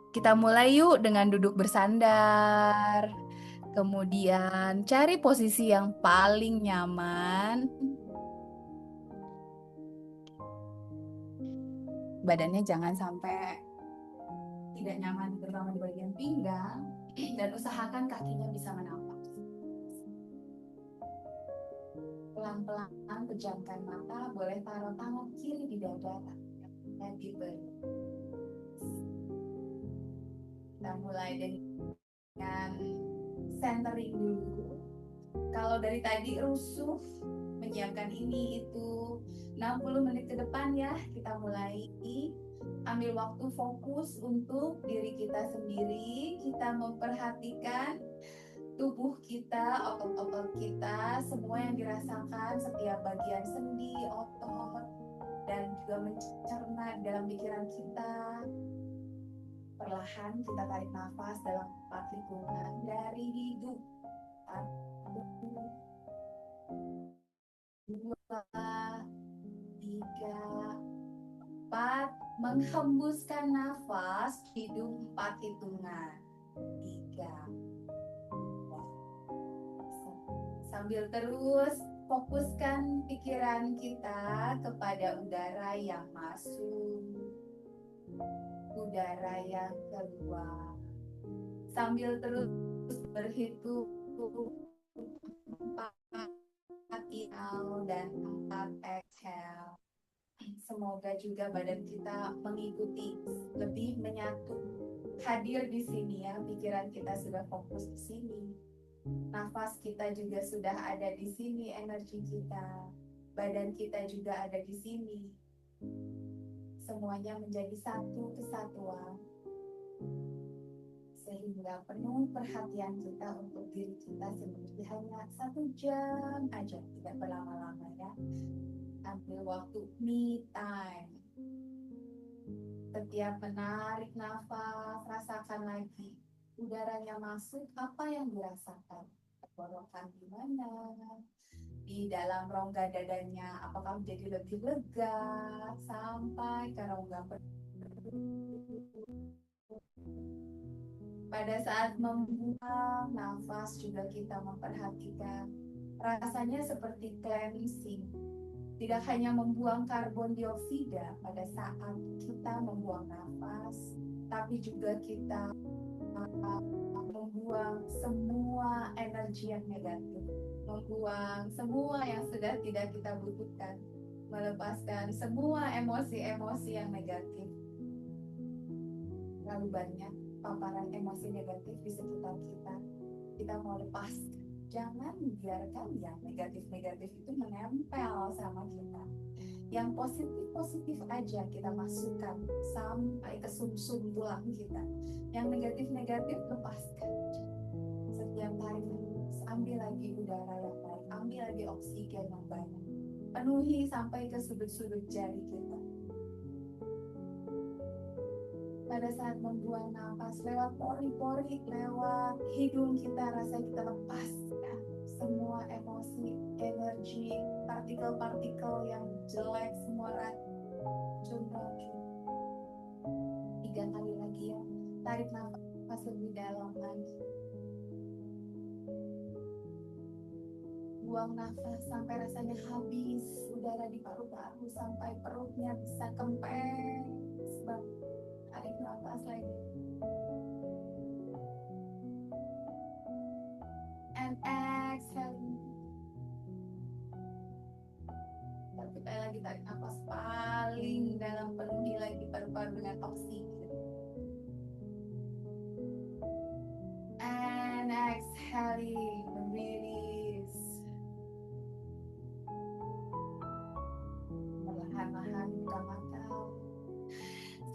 Kita mulai yuk dengan duduk bersandar. Kemudian cari posisi yang paling nyaman. Badannya jangan sampai tidak nyaman, terutama di bagian pinggang. Dan usahakan kakinya bisa menapak. Pelan-pelan pejamkan mata, boleh taruh tangan kiri di dada, dan diberi. Kita mulai dengan centering dulu. Kalau dari tadi rusuh menyiapkan ini itu 60 menit ke depan ya, kita mulai ambil waktu fokus untuk diri kita sendiri. Kita memperhatikan tubuh kita, otot-otot kita, semua yang dirasakan, setiap bagian sendi, otot, dan juga mencerna dalam pikiran kita. Perlahan kita tarik nafas dalam 4 hitungan dari hidung. 1, 2, 3, 4. Menghembuskan nafas hidung 4 hitungan. 3. Sambil terus fokuskan pikiran kita kepada udara yang masuk, udara yang keluar. Sambil terus berhitung 4 inhale dan 4 exhale. Semoga juga badan kita mengikuti, lebih menyatu, hadir di sini ya. Pikiran kita sudah fokus di sini, nafas kita juga sudah ada di sini, energi kita, badan kita juga ada di sini. Semuanya menjadi satu kesatuan, sehingga penuh perhatian kita untuk diri kita sendiri. Hanya 1 jam aja, tidak berlama-lama ya. Ambil waktu me time. Setiap menarik nafas, rasakan lagi udaranya masuk, apa yang dirasakan? Tenggorokan di mana? Di dalam rongga dadanya, apakah menjadi lebih lega sampai ke rongga perut? Pada saat membuang nafas juga kita memperhatikan rasanya seperti cleansing. Tidak hanya membuang karbon dioksida pada saat kita membuang nafas, tapi juga kita membuang semua energi yang negatif, membuang semua yang sudah tidak kita butuhkan, melepaskan semua emosi-emosi yang negatif. Lalu banyak paparan emosi negatif di sekitar kita. Kita mau lepaskan. Jangan biarkan yang negatif-negatif itu menempel sama kita. Yang positif-positif aja kita masukkan sampai ke sumsum tulang kita. Yang negatif-negatif lepaskan. Setiap tarik nafas, ambil lagi udara yang baik, ambil lagi oksigen yang banyak. Penuhi sampai ke sudut-sudut jari kita. Pada saat membuang nafas lewat pori-pori, lewat hidung kita, rasa kita lepaskan semua emosi, energi, partikel-partikel yang jelek, semua racun-racun. 3 kali lagi ya, tarik nafas lebih dalam lagi. Buang nafas sampai rasanya habis udara di paru-paru, sampai perutnya bisa kempes. Tarik nafas lagi. And exhale. Kita lagi tarik nafas paling dalam, penuhi lagi paru-paru dengan oksigen. And exhaling, release. Perlahan-lahan buka mata.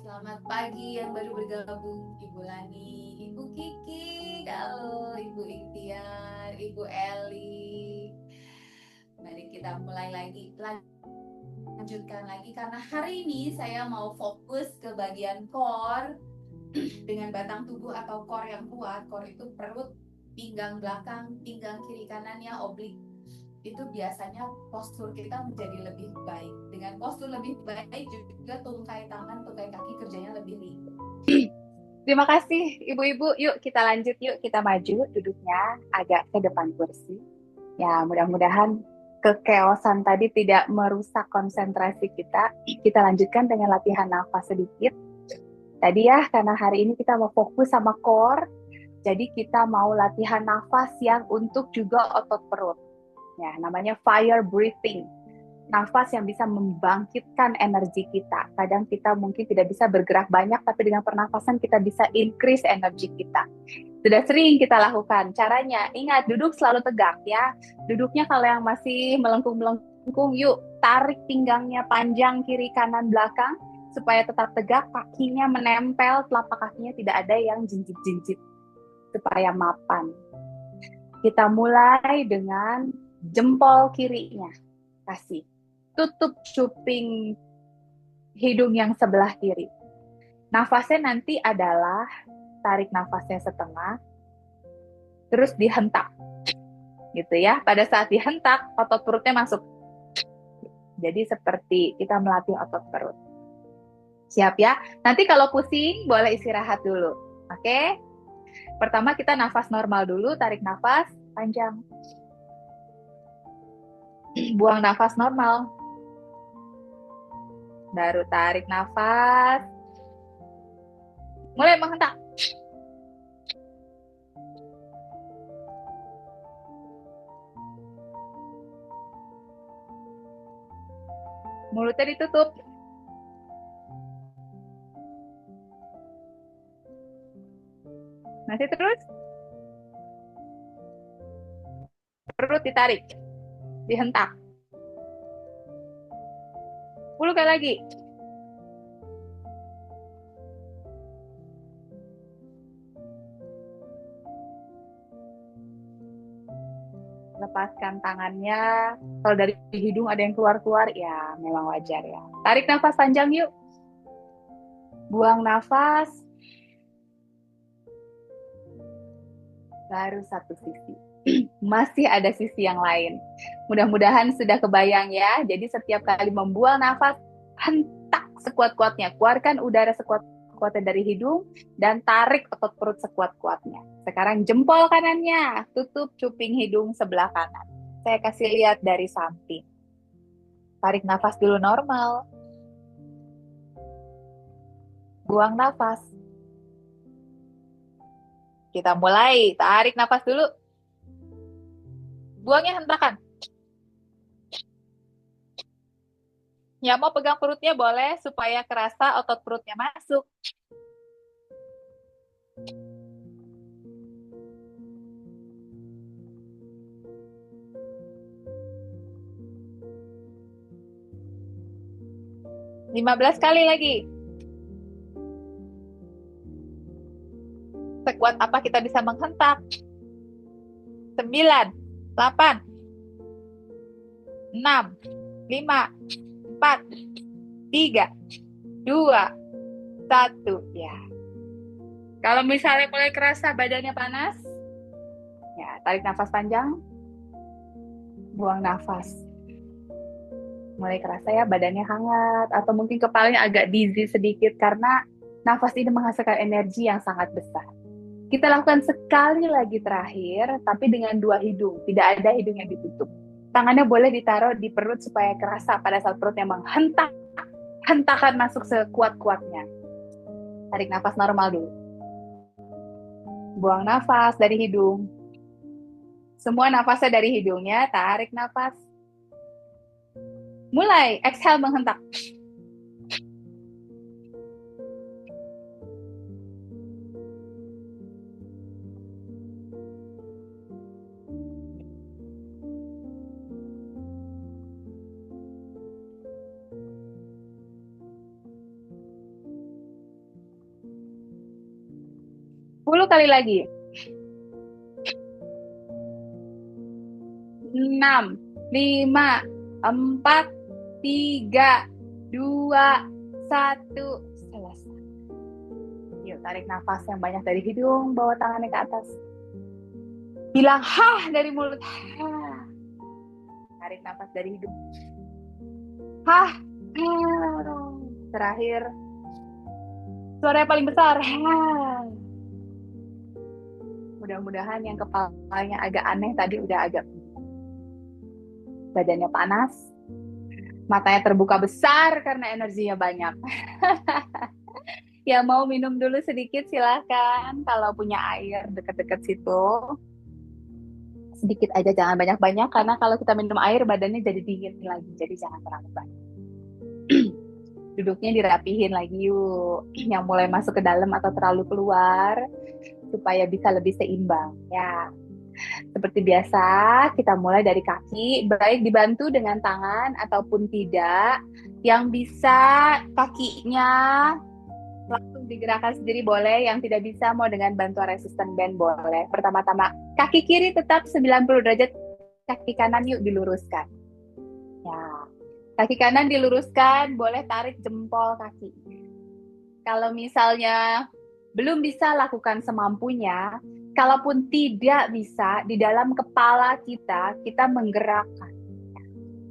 Selamat pagi yang baru bergabung, Ibu Lani, Ibu Kiki, halo Ibu Ikhtiar, Ibu Eli. Mari kita mulai lagi, lanjutkan lagi, karena hari ini saya mau fokus ke bagian core dengan batang tubuh atau core yang kuat. Core itu perut, pinggang belakang, pinggang kiri kanannya oblik. Itu biasanya postur kita menjadi lebih baik. Dengan postur lebih baik juga tungkai tangan, tungkai kaki kerjanya lebih ringan. Terima kasih ibu-ibu. Yuk kita lanjut, yuk kita maju duduknya agak ke depan kursi. Ya, mudah-mudahan kekeosan tadi tidak merusak konsentrasi kita. Kita lanjutkan dengan latihan nafas sedikit. Tadi ya, karena hari ini kita mau fokus sama core, jadi kita mau latihan nafas yang untuk juga otot perut. Ya, namanya fire breathing. Nafas yang bisa membangkitkan energi kita. Kadang kita mungkin tidak bisa bergerak banyak, tapi dengan pernafasan kita bisa increase energi kita. Sudah sering kita lakukan. Caranya, ingat duduk selalu tegak ya. Duduknya kalau yang masih melengkung-melengkung, yuk tarik pinggangnya panjang kiri kanan belakang supaya tetap tegak, kakinya menempel, telapak kakinya tidak ada yang jinjit-jinjit supaya mapan. Kita mulai dengan jempol kirinya. Kasih. Tutup cuping hidung yang sebelah kiri. Nafasnya nanti adalah tarik nafasnya setengah, terus dihentak. Gitu ya. Pada saat dihentak, otot perutnya masuk. Jadi seperti kita melatih otot perut. Siap ya? Nanti kalau pusing, boleh istirahat dulu. Oke? Pertama kita nafas normal dulu, tarik nafas panjang. Buang nafas normal. Baru tarik nafas. Mulai menghentak. Mulutnya ditutup. Masih terus. Perut ditarik. Dihentak. 10 kali lagi. Lepaskan tangannya. Kalau dari hidung ada yang keluar-keluar, ya memang wajar ya. Tarik nafas panjang yuk. Buang nafas. Baru satu sisi. Masih ada sisi yang lain. Mudah-mudahan sudah kebayang ya. Jadi setiap kali membuang nafas, hentak sekuat-kuatnya. Keluarkan udara sekuat-kuatnya dari hidung dan tarik otot perut sekuat-kuatnya. Sekarang jempol kanannya, tutup cuping hidung sebelah kanan. Saya kasih lihat dari samping. Tarik nafas dulu normal. Buang nafas. Kita mulai. Tarik nafas dulu. Buangnya hentakan. Ya mau pegang perutnya boleh supaya kerasa otot perutnya masuk. Lima belas kali lagi. Sekuat apa kita bisa menghentak? 9, 8, 6, 5, 4, 3, 2, 1. Ya. Kalau misalnya mulai kerasa badannya panas, ya tarik nafas panjang, buang nafas. Mulai kerasa ya badannya hangat, atau mungkin kepalanya agak dizzy sedikit karena nafas ini menghasilkan energi yang sangat besar. Kita lakukan sekali lagi terakhir, tapi dengan dua hidung, tidak ada hidung yang ditutup. Tangannya boleh ditaruh di perut supaya kerasa pada saat perutnya menghentak, hentakan masuk sekuat-kuatnya. Tarik nafas normal dulu. Buang nafas dari hidung. Semua nafasnya dari hidungnya, tarik nafas. Mulai, exhale menghentak. 10 kali lagi. 6, 5, 4, 3, 2, 1. Selesai. Yuk, tarik nafas yang banyak dari hidung, bawa tangannya ke atas. Bilang hah dari mulut. Hah. Tarik nafas dari hidung. Hah. Hah. Terakhir. Suara yang paling besar. Hah. Mudah-mudahan yang kepalanya agak aneh tadi udah agak, badannya panas, matanya terbuka besar karena energinya banyak. Ya mau minum dulu sedikit silahkan. Kalau punya air dekat-dekat situ, sedikit aja jangan banyak-banyak karena kalau kita minum air badannya jadi dingin lagi. Jadi jangan terlalu banyak. Duduknya dirapihin lagi yuk. Yang mulai masuk ke dalam atau terlalu keluar supaya bisa lebih seimbang. Ya, seperti biasa kita mulai dari kaki, baik dibantu dengan tangan ataupun tidak. Yang bisa kakinya langsung digerakkan sendiri boleh, yang tidak bisa mau dengan bantuan resisten band boleh. Pertama-tama, kaki kiri tetap 90 derajat, kaki kanan yuk diluruskan. Ya, kaki kanan diluruskan, boleh tarik jempol kaki. Kalau misalnya belum bisa lakukan semampunya, kalaupun tidak bisa, di dalam kepala kita menggerakkan.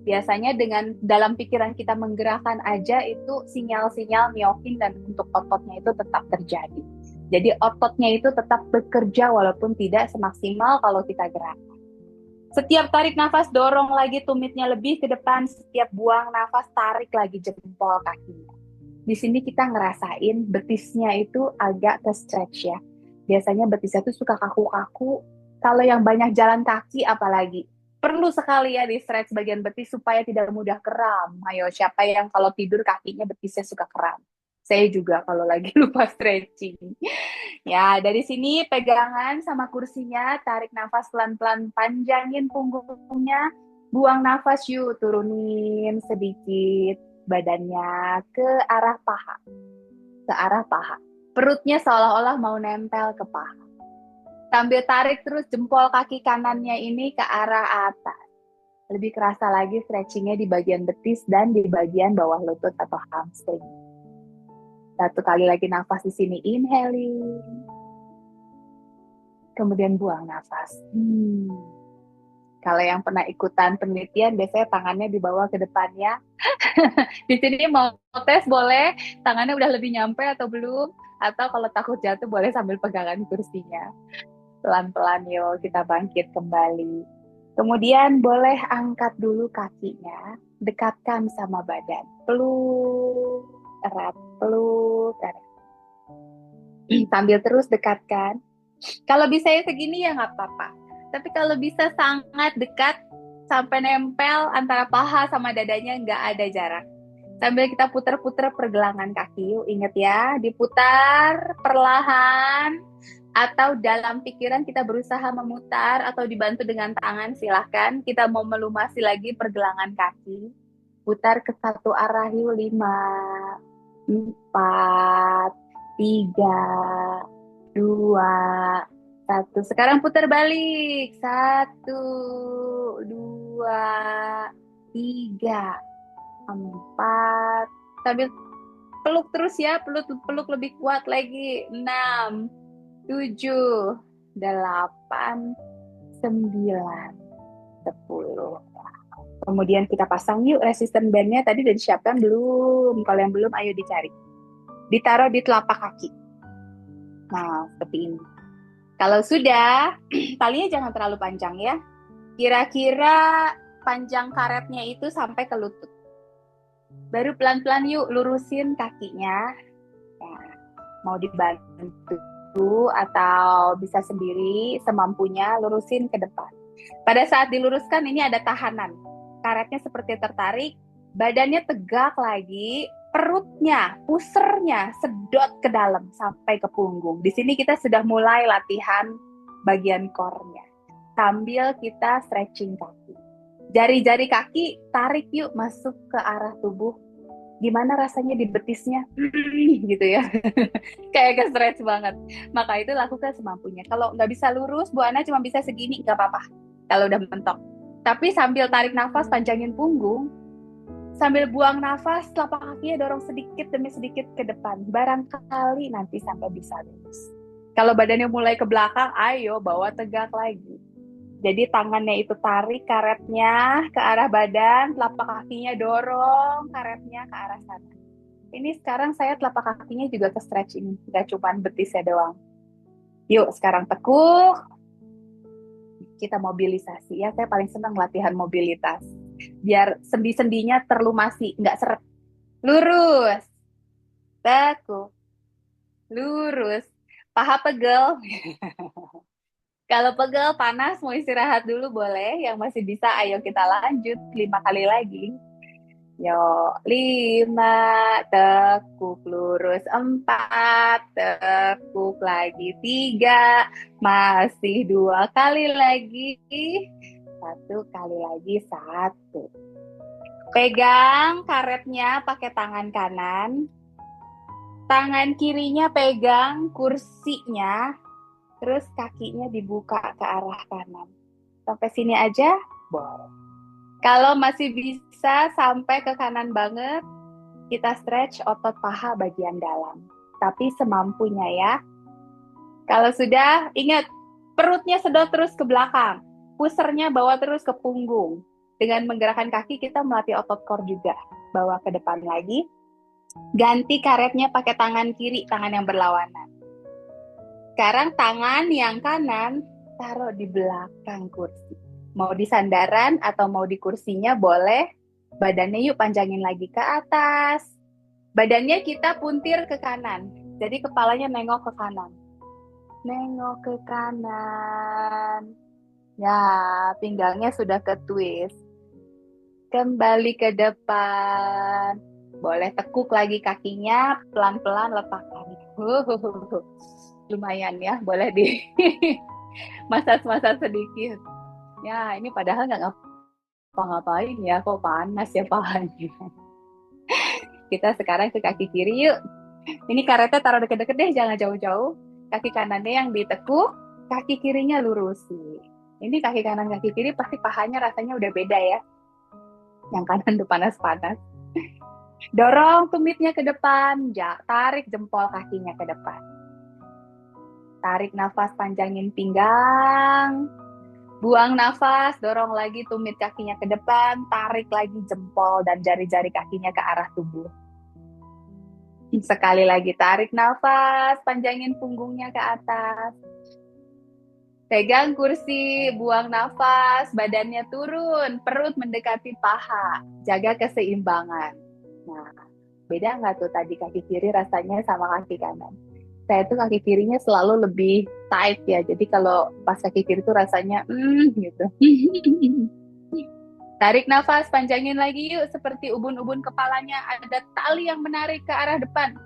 Biasanya dengan dalam pikiran kita menggerakkan aja itu sinyal-sinyal myokin dan untuk ototnya itu tetap terjadi. Jadi ototnya itu tetap bekerja walaupun tidak semaksimal kalau kita gerakkan. Setiap tarik nafas dorong lagi tumitnya lebih ke depan, setiap buang nafas tarik lagi jempol kakinya. Di sini kita ngerasain betisnya itu agak ke stretch ya. Biasanya betisnya itu suka kaku-kaku. Kalau yang banyak jalan kaki apalagi perlu sekali ya di stretch bagian betis supaya tidak mudah kram. Ayo, siapa yang kalau tidur kakinya betisnya suka kram? Saya juga kalau lagi lupa stretching. Ya, dari sini pegangan sama kursinya, tarik nafas pelan-pelan, panjangin punggungnya, buang nafas yuk, turunin sedikit badannya ke arah paha. Ke arah paha. Perutnya seolah-olah mau nempel ke paha. Sambil tarik terus jempol kaki kanannya ini ke arah atas. Lebih kerasa lagi stretchingnya di bagian betis dan di bagian bawah lutut atau hamstring. Satu kali lagi nafas di sini, inhaling. Kemudian buang nafas. Kalau yang pernah ikutan penelitian, biasanya tangannya dibawa ke depannya. Di sini mau tes boleh, tangannya udah lebih nyampe atau belum. Atau kalau takut jatuh boleh sambil pegangan kursinya. Pelan-pelan yuk kita bangkit kembali. Kemudian boleh angkat dulu kakinya, dekatkan sama badan. Peluk erat, peluk erat. Sambil terus dekatkan. Kalau bisa ya segini ya nggak apa-apa. Tapi kalau bisa sangat dekat, sampai nempel antara paha sama dadanya nggak ada jarak. Sambil kita putar-putar pergelangan kaki, yuk inget ya, diputar perlahan. Atau dalam pikiran kita berusaha memutar atau dibantu dengan tangan, silahkan. Kita mau melumasi lagi pergelangan kaki. Putar ke satu arah yuk, 5, 4, 3, 2, 1. Sekarang putar balik. 1, 2, 3, 4. Sambil peluk terus ya, peluk lebih kuat lagi. 6, 7, 8, 9, 10. Kemudian kita pasang yuk resisten bandnya. Tadi udah disiapkan belum? Kalau yang belum, ayo dicari. Ditaruh di telapak kaki. Nah, seperti ini. Kalau sudah, talinya jangan terlalu panjang ya. Kira-kira panjang karetnya itu sampai ke lutut. Baru pelan-pelan yuk lurusin kakinya. Nah, mau dibantu atau bisa sendiri semampunya lurusin ke depan. Pada saat diluruskan ini ada tahanan. Karetnya seperti tertarik, badannya tegak lagi, perutnya, pusernya sedot ke dalam sampai ke punggung. Di sini kita sudah mulai latihan bagian core-nya. Sambil kita stretching kaki. Jari-jari kaki tarik yuk masuk ke arah tubuh. Gimana rasanya di betisnya? Gitu ya. Kayak ke-stretch banget. Maka itu lakukan semampunya. Kalau nggak bisa lurus, Bu Ana cuma bisa segini, nggak apa-apa. Kalau udah mentok. Tapi sambil tarik nafas, panjangin punggung. Sambil buang nafas, telapak kakinya dorong sedikit demi sedikit ke depan. Barangkali nanti sampai bisa lurus. Kalau badannya mulai ke belakang, ayo bawa tegak lagi. Jadi tangannya itu tarik karetnya ke arah badan, telapak kakinya dorong karetnya ke arah sana. Ini sekarang saya telapak kakinya juga ke stretching, nggak cuma betisnya doang. Yuk, sekarang tekuk. Kita mobilisasi ya. Saya paling senang latihan mobilitas. Biar sendi-sendinya terlumasi, nggak seret. Lurus, tekuk, lurus. Paha pegel. Kalau pegel, panas, mau istirahat dulu boleh. Yang masih bisa, ayo kita lanjut 5 kali lagi. Yo, 5, tekuk lurus, 4, tekuk lagi, 3, masih 2 kali lagi, 1 kali lagi, 1. Pegang karetnya pakai tangan kanan, tangan kirinya pegang kursinya, terus kakinya dibuka ke arah kanan. Sampai sini aja, boleh. Kalau masih bisa sampai ke kanan banget, kita stretch otot paha bagian dalam. Tapi semampunya ya. Kalau sudah, ingat, perutnya sedot terus ke belakang. Pusernya bawa terus ke punggung. Dengan menggerakkan kaki, kita melatih otot core juga. Bawa ke depan lagi. Ganti karetnya pakai tangan kiri, tangan yang berlawanan. Sekarang tangan yang kanan, taruh di belakang kursi. Mau di sandaran atau mau di kursinya boleh. Badannya yuk panjangin lagi ke atas. Badannya kita puntir ke kanan. Jadi kepalanya nengok ke kanan. Nengok ke kanan. Ya, pinggangnya sudah ke twist. Kembali ke depan. Boleh tekuk lagi kakinya, pelan-pelan letakkan. Lumayan ya, boleh di massage-massage sedikit. Ya, ini padahal nggak ngapa-ngapain ya, kok panas ya pahanya. Kita sekarang ke kaki kiri yuk. Ini karetnya taruh deket-deket deh, jangan jauh-jauh. Kaki kanannya yang ditekuk, kaki kirinya lurusi. Ini kaki kanan, kaki kiri pasti pahanya rasanya udah beda ya. Yang kanan tuh panas-panas. Dorong tumitnya ke depan, tarik jempol kakinya ke depan. Tarik nafas, panjangin pinggang. Buang nafas, dorong lagi tumit kakinya ke depan, tarik lagi jempol dan jari-jari kakinya ke arah tubuh. Sekali lagi tarik nafas, panjangin punggungnya ke atas. Pegang kursi, buang nafas, badannya turun, perut mendekati paha. Jaga keseimbangan. Nah, beda nggak tuh tadi kaki kiri rasanya sama kaki kanan? Saya tuh kaki kirinya selalu lebih tight ya. Jadi kalau pas kaki kiri tuh rasanya gitu. Tarik nafas, panjangin lagi yuk. Seperti ubun-ubun kepalanya ada tali yang menarik ke arah depan.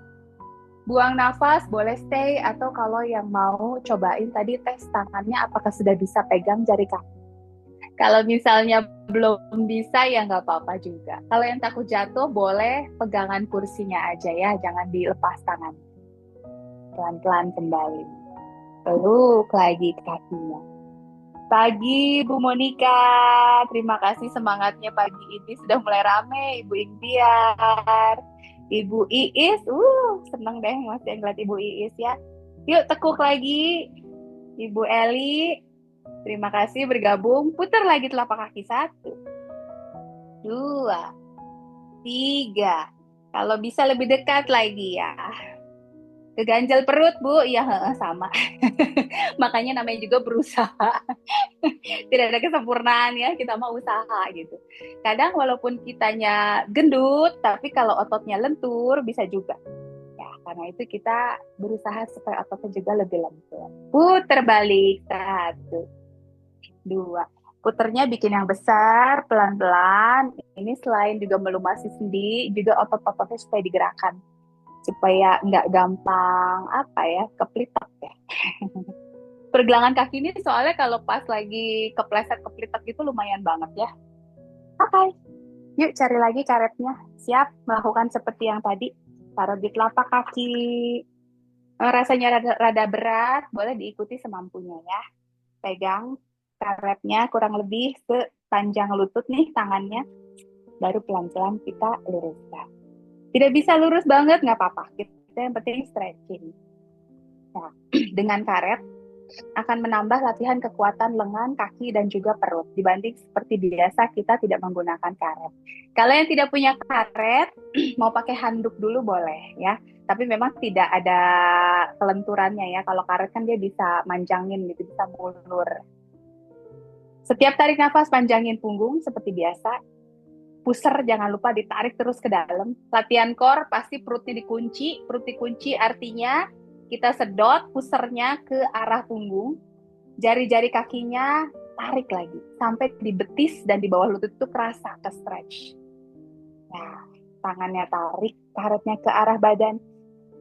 Buang nafas, boleh stay. Atau kalau yang mau cobain tadi tes tangannya apakah sudah bisa pegang jari kaki. Kalau misalnya belum bisa ya nggak apa-apa juga. Kalau yang takut jatuh boleh pegangan kursinya aja ya. Jangan dilepas tangan. Pelan-pelan kembali. Peluk lagi kakinya. Pagi Bu Monika, terima kasih semangatnya pagi ini sudah mulai rame Ibu Ikhtiar. Ibu Iis, seneng deh masih ngeliat Ibu Iis ya. Yuk tekuk lagi. Ibu Eli, terima kasih bergabung. Putar lagi telapak kaki 1, 2, 3. Kalau bisa lebih dekat lagi ya. Keganjal perut Bu, ya sama. Makanya namanya juga berusaha. Tidak ada kesempurnaan ya, kita mau usaha gitu. Kadang walaupun kitanya gendut, tapi kalau ototnya lentur bisa juga. Ya, karena itu kita berusaha supaya ototnya juga lebih lentur. Putar balik, 1, 2. Puternya bikin yang besar, pelan-pelan. Ini selain juga melumasi sendi, juga otot-ototnya supaya digerakkan. Supaya nggak gampang, keplitak ya. Pergelangan kaki ini soalnya kalau pas lagi kepleset-keplitak itu lumayan banget ya. Oke, yuk cari lagi karetnya. Siap melakukan seperti yang tadi. Taruh di telapak kaki. Rasanya rada berat, boleh diikuti semampunya ya. Pegang karetnya kurang lebih sepanjang lutut nih tangannya. Baru pelan-pelan kita luruskan. Tidak bisa lurus banget, nggak apa-apa. Kita yang penting stretching. Nah, dengan karet, akan menambah latihan kekuatan lengan, kaki, dan juga perut. Dibanding seperti biasa kita tidak menggunakan karet. Kalau yang tidak punya karet, mau pakai handuk dulu boleh ya. Tapi memang tidak ada kelenturannya ya. Kalau karet kan dia bisa manjangin gitu, bisa mundur. Setiap tarik nafas panjangin punggung seperti biasa. Pusar jangan lupa ditarik terus ke dalam. Latihan core pasti perutnya dikunci. Perut dikunci artinya kita sedot pusernya ke arah punggung. Jari-jari kakinya tarik lagi sampai di betis dan di bawah lutut itu kerasa ke stretch. Nah, tangannya tarik karetnya ke arah badan,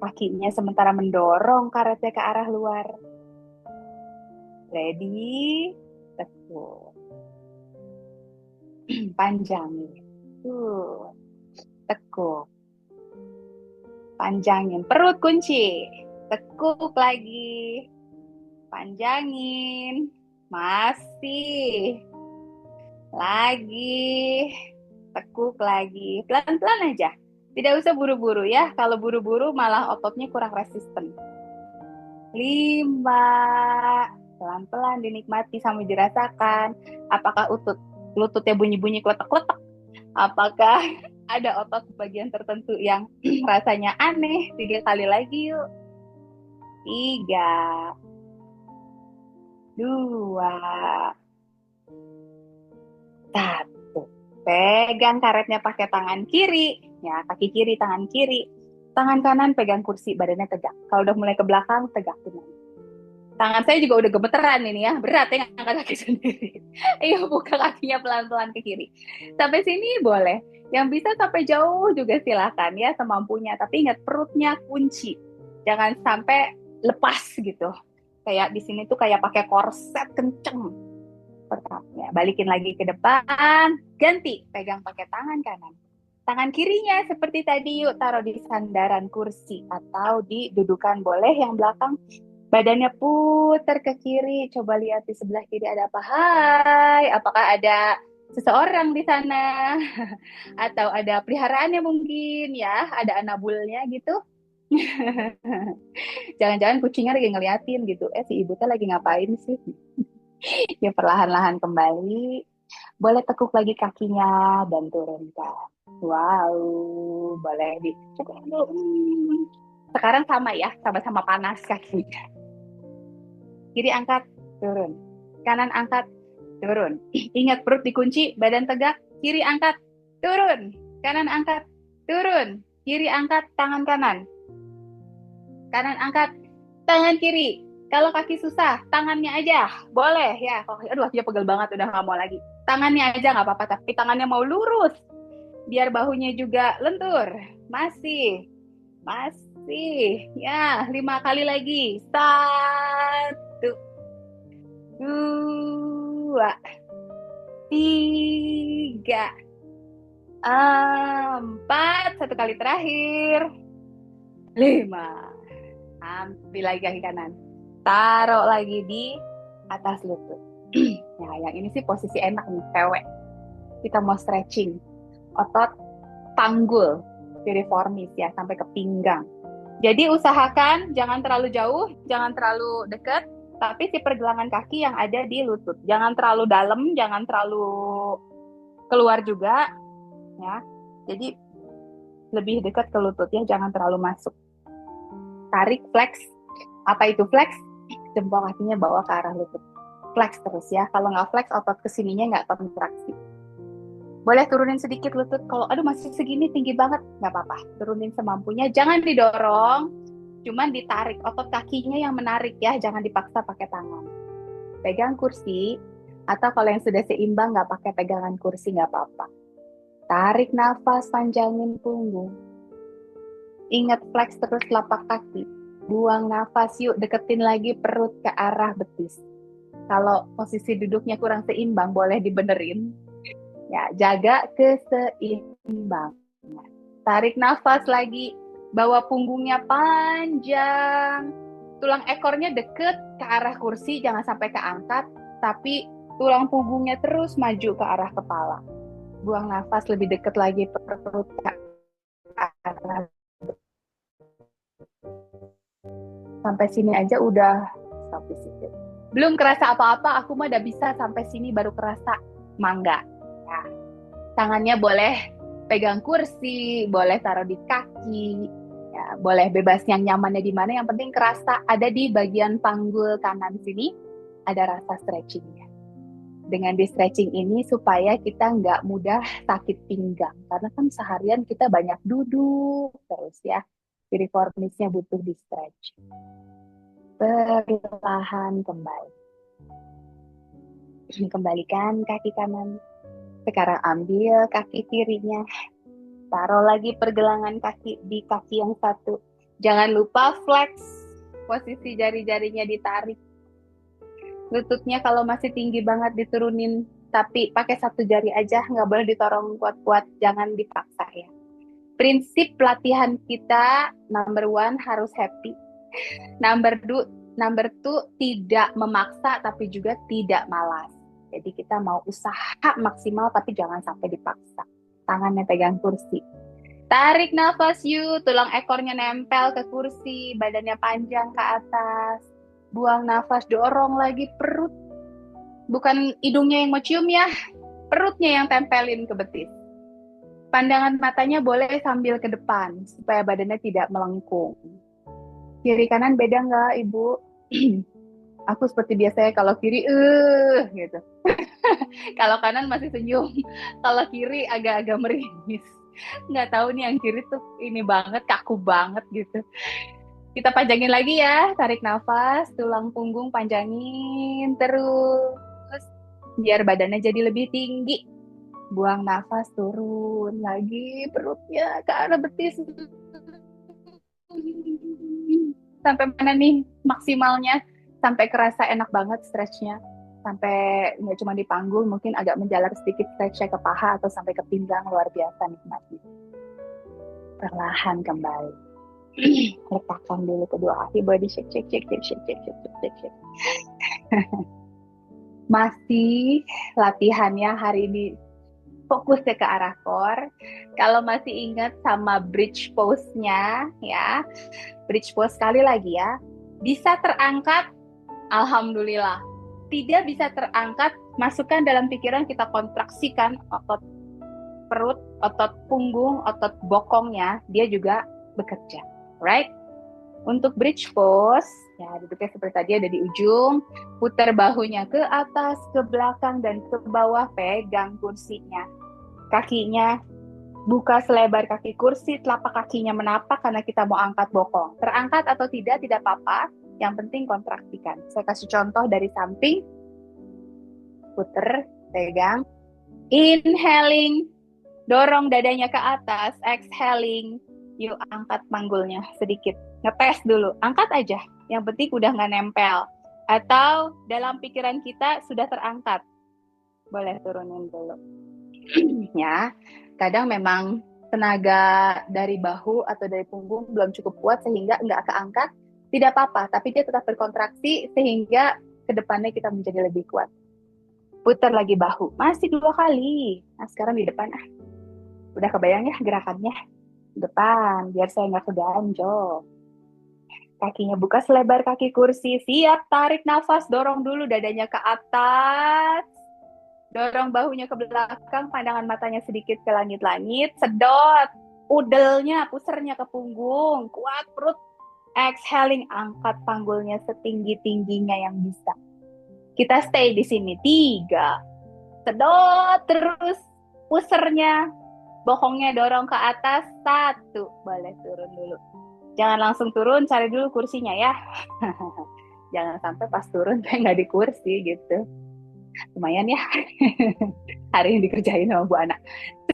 kakinya sementara mendorong karetnya ke arah luar. Ready? Tekuk. Panjangin. Tekuk. Panjangin. Perut kunci. Tekuk lagi. Panjangin. Masih. Lagi. Tekuk lagi. Pelan-pelan aja. Tidak usah buru-buru ya. Kalau buru-buru malah ototnya kurang resisten. 5. Pelan-pelan dinikmati sambil dirasakan. Apakah lututnya bunyi-bunyi kletek-kletek? Apakah ada otot bagian tertentu yang rasanya aneh? 3 kali lagi yuk. 3, 2, 1. Pegang karetnya pakai tangan kiri. Ya, kaki kiri, tangan kiri. Tangan kanan pegang kursi, badannya tegak. Kalau udah mulai ke belakang, tegakin lagi. Tangan saya juga udah gemeteran ini ya. Berat ya ngangkat kaki sendiri. Ayo buka kakinya pelan-pelan ke kiri. Sampai sini boleh. Yang bisa sampai jauh juga silakan ya, semampunya. Tapi ingat perutnya kunci. Jangan sampai lepas gitu. Kayak di sini tuh kayak pakai korset kenceng. Pertama, balikin lagi ke depan. Ganti, pegang pakai tangan kanan. Tangan kirinya seperti tadi yuk, taruh di sandaran kursi atau di dudukan boleh, yang belakang badannya putar ke kiri. Coba lihat di sebelah kiri ada apa. Hai, apakah ada seseorang di sana? Atau ada peliharaannya mungkin ya, ada anabulnya gitu. Jangan-jangan kucingnya lagi ngeliatin gitu. Si ibu teh lagi ngapain sih? Ya perlahan-lahan kembali. Boleh tekuk lagi kakinya dan turunkan. Wow, boleh di. Sekarang sama ya, sama-sama panas kakinya. Kiri angkat, turun. Kanan angkat, turun. Ingat perut dikunci, badan tegak. Kiri angkat, turun. Kanan angkat, turun. Kiri angkat, tangan kanan. Kanan angkat, tangan kiri. Kalau kaki susah, tangannya aja. Boleh ya. Aduh, dia pegel banget, udah nggak mau lagi. Tangannya aja nggak apa-apa, tapi tangannya mau lurus. Biar bahunya juga lentur. Masih. Masih. Ya, 5 kali lagi. 1, 2, 3, 4. 1 kali terakhir. 5. Ambil lagi kaki kanan. Taruh lagi di atas lutut. Nah, yang ini sih posisi enak nih, cewek. Kita mau stretching. Otot panggul, piriformis ya, sampai ke pinggang. Jadi usahakan jangan terlalu jauh, jangan terlalu dekat, tapi si pergelangan kaki yang ada di lutut. Jangan terlalu dalam, jangan terlalu keluar juga. Ya, jadi lebih dekat ke lutut ya, jangan terlalu masuk. Tarik, flex. Apa itu flex? Jempol kakinya bawa ke arah lutut. Flex terus ya. Kalau nggak flex, otot kesininya nggak kontraksi. Boleh turunin sedikit lutut. Kalau aduh masih segini tinggi banget, nggak apa-apa. Turunin semampunya. Jangan didorong, cuman ditarik. Otot kakinya yang menarik ya. Jangan dipaksa pakai tangan. Pegang kursi. Atau kalau yang sudah seimbang nggak pakai pegangan kursi, nggak apa-apa. Tarik nafas, panjangin punggung. Ingat flex terus telapak kaki. Buang nafas yuk, deketin lagi perut ke arah betis. Kalau posisi duduknya kurang seimbang, boleh dibenerin. Ya, jaga keseimbangan. Tarik nafas lagi, bawa punggungnya panjang. Tulang ekornya deket ke arah kursi, jangan sampai keangkat, tapi tulang punggungnya terus maju ke arah kepala. Buang nafas lebih deket lagi perut ke arah. Sampai sini aja udah stop di situ. Belum kerasa apa-apa, aku mah udah bisa sampai sini baru kerasa mangga. Ya. Tangannya boleh pegang kursi, boleh taruh di kaki. Ya, boleh bebas yang nyamannya di mana, yang penting kerasa ada di bagian panggul kanan sini, ada rasa stretchingnya. Dengan di stretching ini supaya kita nggak mudah sakit pinggang, karena kan seharian kita banyak duduk terus ya. Jadi formisnya butuh di stretch. Perlahan kembali. Kembalikan kaki kanan. Sekarang ambil kaki kirinya. Taruh lagi pergelangan kaki di kaki yang satu. Jangan lupa flex. Posisi jari-jarinya ditarik. Lututnya kalau masih tinggi banget diturunin. Tapi pakai satu jari aja. Nggak boleh ditorong kuat-kuat. Jangan dipaksa ya. Prinsip pelatihan kita, number one, harus happy. Number two, tidak memaksa tapi juga tidak malas. Jadi kita mau usaha maksimal tapi jangan sampai dipaksa. Tangannya pegang kursi. Tarik nafas you, tulang ekornya nempel ke kursi, badannya panjang ke atas. Buang nafas, dorong lagi perut. Bukan hidungnya yang mau cium ya, perutnya yang tempelin ke betis. Pandangan matanya boleh sambil ke depan, supaya badannya tidak melengkung. Kiri kanan beda nggak, Ibu? Aku seperti biasanya kalau kiri, gitu. Kalau kanan masih senyum, kalau kiri agak-agak meringis. Nggak tahu nih yang kiri tuh ini banget, kaku banget gitu. Kita panjangin lagi ya, tarik nafas, tulang punggung panjangin terus, biar badannya jadi lebih tinggi. Buang nafas, turun lagi perutnya ke arah betis. Sampai mana nih maksimalnya? Sampai kerasa enak banget stretchnya. Sampai nggak cuma di panggul, mungkin agak menjalar sedikit stretchnya ke paha atau sampai ke pinggang, luar biasa nikmatnya. Perlahan kembali. Letakkan dulu kedua kaki, body shake, shake, shake, shake, shake, shake, shake, shake, shake. Masih latihannya hari ini fokusnya ke arah core. Kalau masih ingat sama bridge pose-nya ya, bridge pose sekali lagi ya, bisa terangkat, alhamdulillah. Tidak bisa terangkat, masukkan dalam pikiran, kita kontraksikan otot perut, otot punggung, otot bokongnya, dia juga bekerja, right? Untuk bridge pose, ya duduknya seperti tadi, ada di ujung, putar bahunya ke atas, ke belakang, dan ke bawah, pegang kursinya. Kakinya buka selebar kaki kursi, telapak kakinya menapak karena kita mau angkat bokong. Terangkat atau tidak apa-apa, yang penting kontraksikan. Saya kasih contoh dari samping, puter, pegang, inhaling, dorong dadanya ke atas, exhaling, yuk angkat panggulnya sedikit. Ngetes dulu, angkat aja. Yang penting udah nggak nempel. Atau dalam pikiran kita sudah terangkat. Boleh turunin dulu. Ya, kadang memang tenaga dari bahu atau dari punggung belum cukup kuat sehingga nggak keangkat. Tidak apa-apa, tapi dia tetap berkontraksi sehingga kedepannya kita menjadi lebih kuat. Putar lagi bahu, masih 2 kali. Nah sekarang di depan, udah kebayang ya gerakannya? Depan, biar saya nggak keganjol. Kakinya buka selebar kaki kursi, siap, tarik nafas, dorong dulu dadanya ke atas, dorong bahunya ke belakang, pandangan matanya sedikit ke langit-langit, sedot, udelnya, pusernya ke punggung, kuat perut, exhaling, angkat panggulnya setinggi-tingginya yang bisa. Kita stay di sini, 3, sedot terus, pusernya, bokongnya dorong ke atas, 1, boleh turun dulu. Jangan langsung turun, cari dulu kursinya ya. Jangan sampai pas turun kayak nggak di kursi gitu. Lumayan ya. Hari ini dikerjain sama Bu Ana.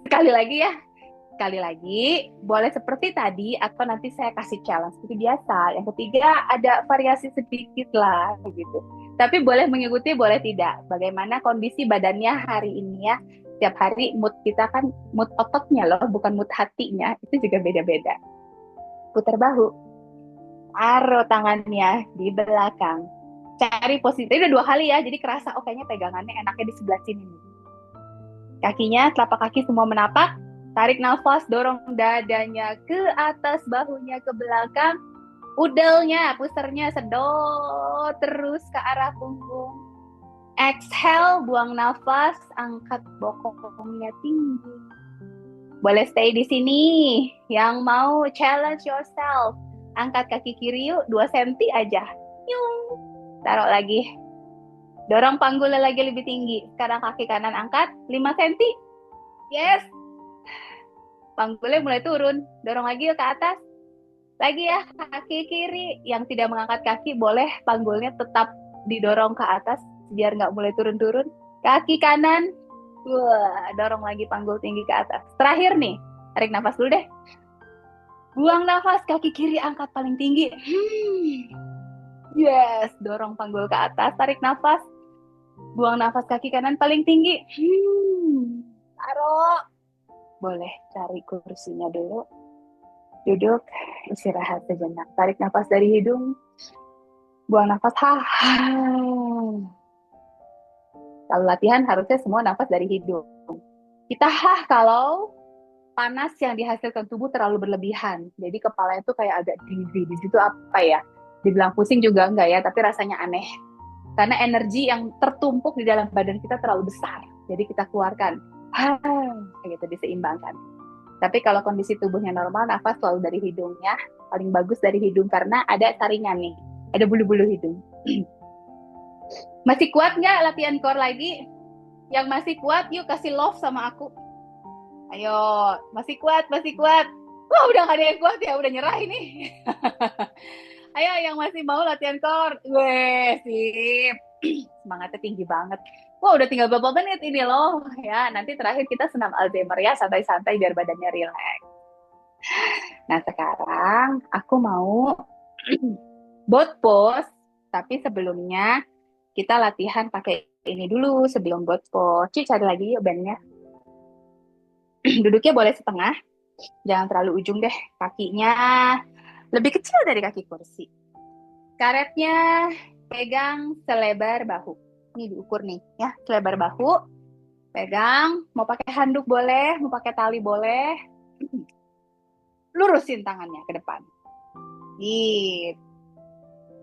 Sekali lagi ya. Sekali lagi, boleh seperti tadi atau nanti saya kasih challenge seperti biasa. Yang ketiga ada variasi sedikit lah gitu. Tapi boleh mengikuti, boleh tidak. Bagaimana kondisi badannya hari ini ya. Setiap hari mood kita kan, mood ototnya loh, bukan mood hatinya. Itu juga beda-beda. Putar bahu, taruh tangannya di belakang, cari posisi, udah 2 kali ya, jadi kerasa, oh kayaknya pegangannya enaknya di sebelah sini nih. Kakinya, telapak kaki semua menapak, tarik nafas, dorong dadanya ke atas, bahunya ke belakang, udelnya, pusernya sedot terus ke arah punggung. Exhale, buang nafas, angkat bokongnya tinggi. Boleh stay di sini. Yang mau challenge yourself, angkat kaki kiri yuk 2 senti aja. Yung. Taruh lagi. Dorong panggulnya lagi lebih tinggi. Sekarang kaki kanan angkat 5 senti. Yes. Panggulnya mulai turun. Dorong lagi yuk ke atas. Lagi ya, kaki kiri. Yang tidak mengangkat kaki boleh panggulnya tetap didorong ke atas biar nggak mulai turun-turun. Kaki kanan. Wah, dorong lagi panggul tinggi ke atas. Terakhir nih, tarik nafas dulu deh. Buang nafas, kaki kiri angkat paling tinggi. Yes, dorong panggul ke atas, tarik nafas. Buang nafas, kaki kanan paling tinggi. Taruh. Boleh cari kursinya dulu. Duduk, istirahat sejenak. Tarik nafas dari hidung. Buang nafas. Kalau latihan harusnya semua nafas dari hidung. Kita kalau panas yang dihasilkan tubuh terlalu berlebihan. Jadi kepala itu kayak agak dizzy. Di situ apa ya? Dibilang pusing juga enggak ya, tapi rasanya aneh. Karena energi yang tertumpuk di dalam badan kita terlalu besar. Jadi kita keluarkan. Kayak gitu diseimbangkan. Tapi kalau kondisi tubuhnya normal, nafas selalu dari hidungnya. Paling bagus dari hidung karena ada saringan nih. Ada bulu-bulu hidung. Masih kuat nggak latihan core lagi? Yang masih kuat, yuk kasih love sama aku. Ayo, masih kuat, masih kuat. Wah, udah gak ada yang kuat ya, udah nyerah ini. Ayo, yang masih mau latihan core. Weh, sip. Semangatnya tinggi banget. Wah, udah tinggal beberapa menit ini loh. Ya, nanti terakhir kita senam Alzheimer ya, santai-santai biar badannya rileks. Nah, sekarang aku mau bot pose, tapi sebelumnya kita latihan pakai ini dulu sebelum bot pose. Cik, cari lagi yuk bandnya. Duduknya boleh setengah, jangan terlalu ujung deh. Kakinya lebih kecil dari kaki kursi. Karetnya pegang selebar bahu. Ini diukur nih ya, selebar bahu. Pegang, mau pakai handuk boleh, mau pakai tali boleh. Lurusin tangannya ke depan. Gitu.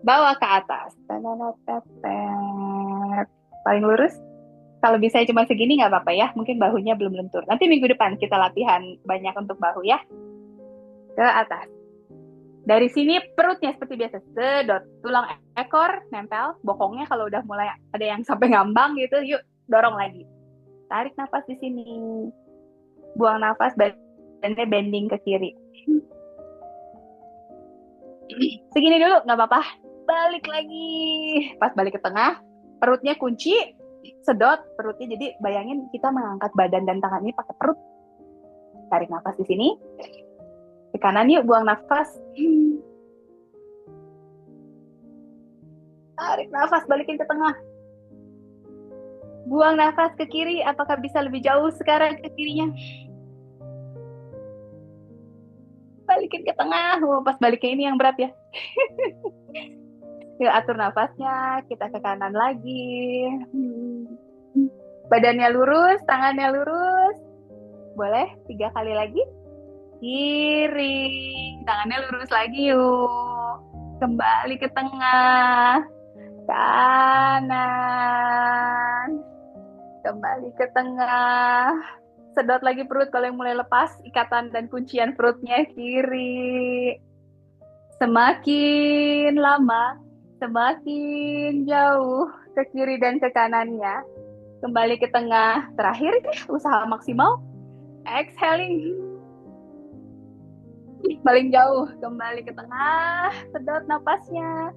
Bawa ke atas. Paling lurus. Kalau bisa cuma segini nggak apa-apa ya. Mungkin bahunya belum lentur. Nanti minggu depan kita latihan banyak untuk bahu ya. Ke atas. Dari sini perutnya seperti biasa. Sedot. Tulang ekor nempel. Bokongnya kalau udah mulai ada yang sampai ngambang gitu. Yuk dorong lagi. Tarik nafas di sini. Buang nafas. Badannya bending ke kiri. Segini dulu nggak apa-apa. Balik lagi. Pas balik ke tengah. Perutnya kunci. Sedot perutnya, jadi bayangin kita mengangkat badan dan tangan ini pakai perut. Tarik nafas di sini, ke kanan yuk, buang nafas. Tarik nafas, balikin ke tengah. Buang nafas ke kiri, apakah bisa lebih jauh sekarang ke kirinya? Balikin ke tengah. Pas baliknya ini yang berat ya. Yuk atur nafasnya, kita ke kanan lagi. Badannya lurus, tangannya lurus. Boleh 3 kali lagi. Kiri, tangannya lurus lagi yuk. Kembali ke tengah. Kanan. Kembali ke tengah. Sedot lagi perut kalau yang mulai lepas ikatan dan kuncian perutnya. Kiri. Semakin lama, semakin jauh ke kiri dan ke kanannya. Kembali ke tengah. Terakhir, usaha maksimal. Exhaling. Paling jauh. Kembali ke tengah. Sedot napasnya.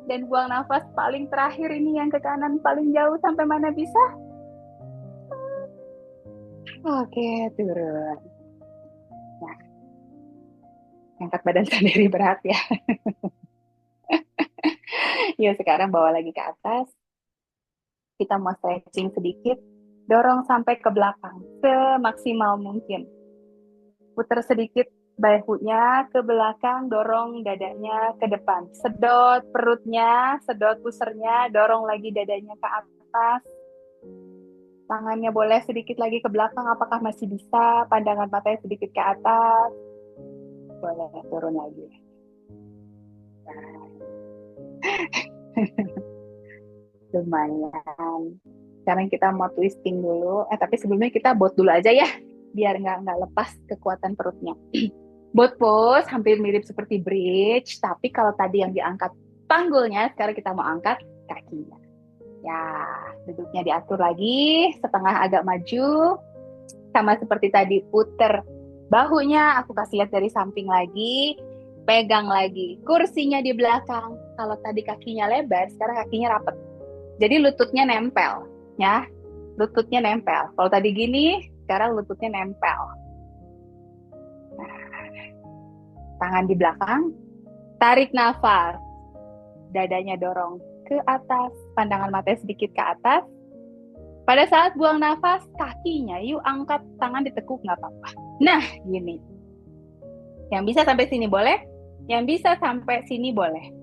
Dan buang nafas paling terakhir ini yang ke kanan. Paling jauh sampai mana bisa. Oke, turun. Nah, angkat badan sendiri berat ya. Yuk sekarang bawa lagi ke atas. Kita mau stretching sedikit. Dorong sampai ke belakang. Semaksimal mungkin. Putar sedikit bahunya ke belakang. Dorong dadanya ke depan. Sedot perutnya. Sedot pusernya. Dorong lagi dadanya ke atas. Tangannya boleh sedikit lagi ke belakang. Apakah masih bisa? Pandangan matanya sedikit ke atas. Boleh turun lagi. Lumayan. Sekarang kita mau twisting dulu. Tapi sebelumnya kita bot dulu aja ya. biar nggak lepas kekuatan perutnya. Boat pose hampir mirip seperti bridge, tapi kalau tadi yang diangkat panggulnya, sekarang kita mau angkat kakinya. Ya, duduknya diatur lagi, setengah agak maju, sama seperti tadi, puter bahunya, aku kasih lihat dari samping lagi, pegang lagi, kursinya di belakang. Kalau tadi kakinya lebar, sekarang kakinya rapat. Jadi lututnya nempel, ya, lututnya nempel. Kalau tadi gini, sekarang lututnya nempel. Tangan di belakang, tarik nafas, dadanya dorong ke atas, pandangan mata sedikit ke atas. Pada saat buang nafas, kakinya yuk angkat, tangan ditekuk nggak apa-apa. Nah, gini. Yang bisa sampai sini boleh, yang bisa sampai sini boleh.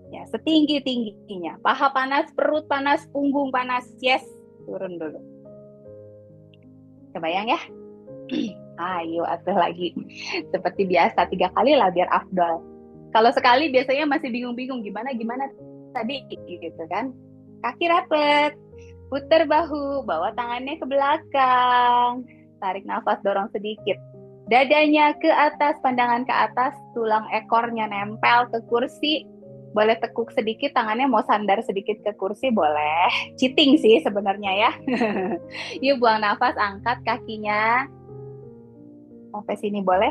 Ya, setinggi-tingginya. Paha panas, perut panas, punggung panas. Yes, turun dulu. Kebayang ya? Ayo atur lagi. Seperti biasa 3 kali lah biar afdol. Kalau sekali biasanya masih bingung-bingung gimana tadi gitu kan. Kaki rapet, putar bahu, bawa tangannya ke belakang. Tarik nafas, dorong sedikit. Dadanya ke atas, pandangan ke atas, tulang ekornya nempel ke kursi. Boleh tekuk sedikit, tangannya mau sandar sedikit ke kursi, boleh. Cheating sih sebenarnya ya. Yuk buang nafas, angkat kakinya. Sampai sini boleh.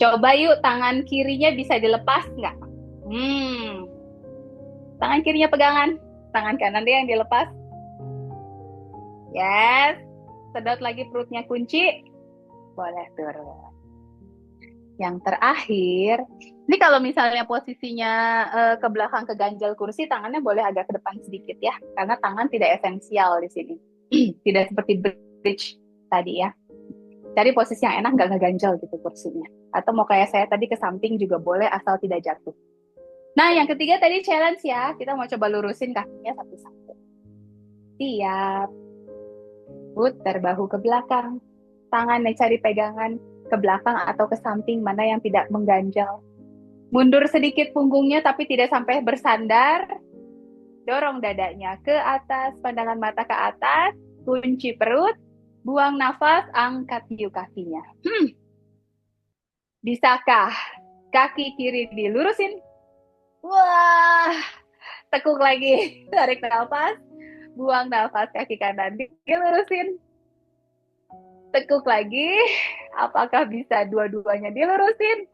Coba yuk tangan kirinya bisa dilepas nggak? Tangan kirinya pegangan, tangan kanan dia yang dilepas. Yes, sedot lagi perutnya kunci. Boleh turun. Yang terakhir, ini kalau misalnya posisinya ke belakang ke ganjal kursi, tangannya boleh agak ke depan sedikit ya, karena tangan tidak esensial di sini. Tidak seperti bridge tadi ya. Cari posisi yang enak, nggak ngeganjal gitu kursinya. Atau mau kayak saya tadi ke samping juga boleh, asal tidak jatuh. Nah, yang ketiga tadi challenge ya. Kita mau coba lurusin kakinya satu-satu. Siap. Putar bahu ke belakang. Tangannya cari pegangan ke belakang atau ke samping, mana yang tidak mengganjal. Mundur sedikit punggungnya tapi tidak sampai bersandar. Dorong dadanya ke atas, pandangan mata ke atas. Kunci perut. Buang nafas, angkat yuk kakinya. Bisakah kaki kiri dilurusin? Wah, tekuk lagi. Tarik nafas, buang nafas, kaki kanan dilurusin. Tekuk lagi. Apakah bisa dua-duanya dilurusin?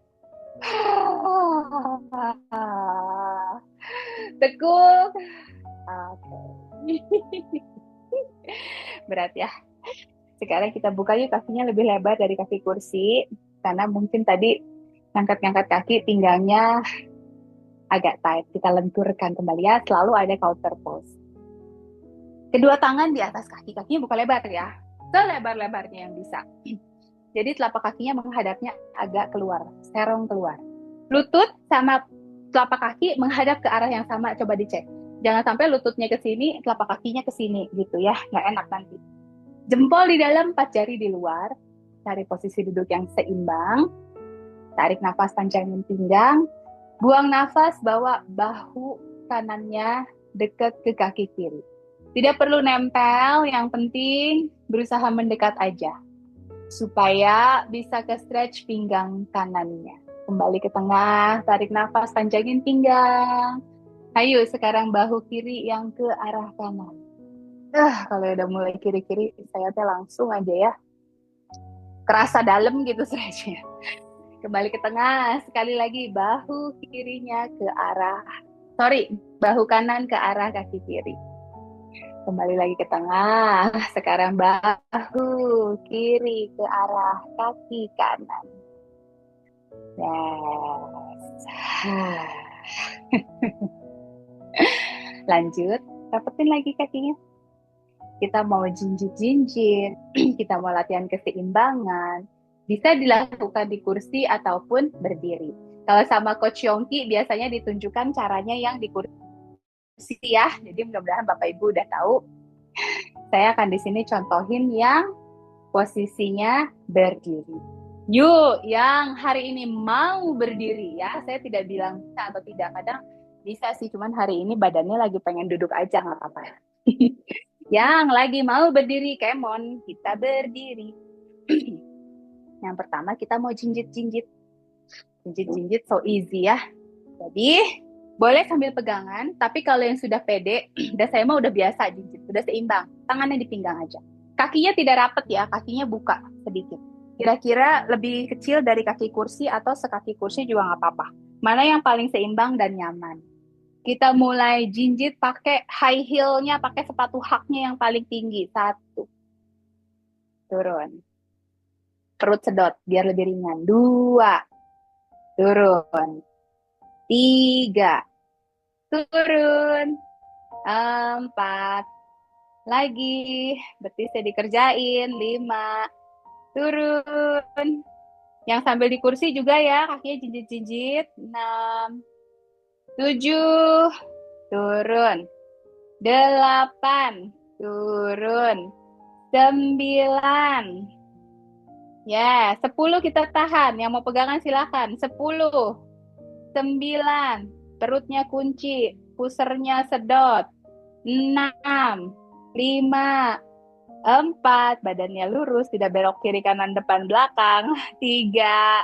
Tekuk. Berat ya. Sekarang kita buka yuk, kakinya lebih lebar dari kaki kursi. Karena mungkin tadi ngangkat-ngangkat kaki, pinggangnya agak tight. Kita lenturkan kembali ya, selalu ada counter pose. Kedua tangan di atas kaki, kakinya buka lebar ya, selebar-lebarnya yang bisa. Jadi telapak kakinya menghadapnya agak keluar, serong keluar. Lutut sama telapak kaki menghadap ke arah yang sama, coba dicek. Jangan sampai lututnya ke sini, telapak kakinya ke sini gitu ya, nggak enak nanti. Jempol di dalam, 4 jari di luar. Cari posisi duduk yang seimbang. Tarik nafas, panjangin pinggang. Buang nafas, bawa bahu kanannya dekat ke kaki kiri. Tidak perlu nempel, yang penting berusaha mendekat aja. Supaya bisa ke stretch pinggang kanannya. Kembali ke tengah, tarik nafas, panjangin pinggang. Ayo sekarang bahu kiri yang ke arah kanan. Kalau udah mulai kiri-kiri, saya teh langsung aja ya. Kerasa dalam gitu stretchnya. Kembali ke tengah, sekali lagi bahu kirinya ke arah, bahu kanan ke arah kaki kiri. Kembali lagi ke tengah, sekarang bahu kiri ke arah kaki kanan. Yes. Lanjut, rapetin lagi kakinya. Kita mau jinjit-jinjit, kita mau latihan keseimbangan, bisa dilakukan di kursi ataupun berdiri. Kalau sama Coach Yongki biasanya ditunjukkan caranya yang di kursi ya, jadi mudah-mudahan Bapak Ibu udah tahu. Saya akan di sini contohin yang posisinya berdiri. Yuk, yang hari ini mau berdiri ya, saya tidak bilang bisa atau tidak, kadang bisa sih, cuman hari ini badannya lagi pengen duduk aja, nggak apa-apa. Yang lagi mau berdiri, Kemon, kita berdiri. Yang pertama kita mau jinjit-jinjit. Jinjit-jinjit so easy ya. Jadi boleh sambil pegangan, tapi kalau yang sudah pede, dan saya mah udah biasa jinjit, udah seimbang. Tangannya di pinggang aja. Kakinya tidak rapet ya, kakinya buka sedikit. Kira-kira lebih kecil dari kaki kursi atau sekaki kursi juga nggak apa-apa. Mana yang paling seimbang dan nyaman. Kita mulai jinjit pakai high heel-nya, pakai sepatu haknya yang paling tinggi. Satu, turun. Perut sedot biar lebih ringan. Dua, turun. Tiga, turun. Empat, lagi. Betisnya dikerjain. Lima, turun. Yang sambil di kursi juga ya, kakinya jinjit-jinjit. Enam, tujuh, turun. Delapan, turun. Sembilan. Ya, 10 kita tahan. Yang mau pegangan silakan. 10, 9, perutnya kunci, pusernya sedot. 6, 5, 4, badannya lurus, tidak belok kiri kanan depan belakang. 3,